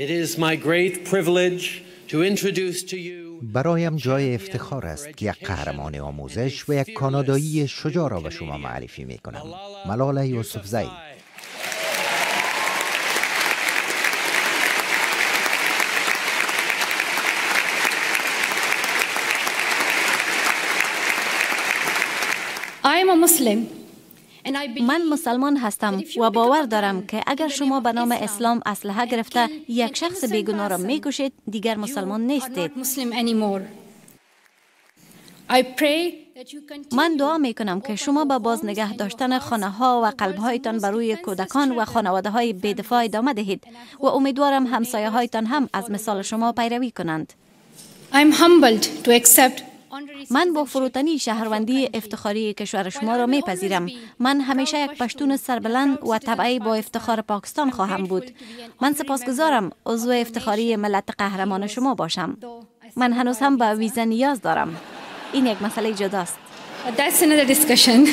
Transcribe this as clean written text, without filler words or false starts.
It is my great privilege to introduce to you. برایم جای افتخار است که یک قهرمان آموزش و یک کانادایی شجاع را به شما معرفی می کنم. مالولا یوسفزای. I am a Muslim. من مسلمان هستم و باور دارم که اگر شما به نام اسلام اسلحه گرفته یک شخص بیگناه را میکشید دیگر مسلمان نیستید. من دعا می کنم که شما با باز نگه داشتن خانه ها و قلب هایتان بر روی کودکان و خانواده های بی‌دفاع ادامه دهید و امیدوارم همسایه هایتان هم از مثال شما پیروی کنند. من با فروتنی شهروندی افتخاری کشور شما را میپذیرم. من همیشه یک پشتون سربلند و طبعی با افتخار پاکستان خواهم بود. من سپاسگزارم عضو افتخاری ملت قهرمان شما باشم. من هنوز هم به ویزا نیاز دارم. این یک مسئله جداست. That's another discussion.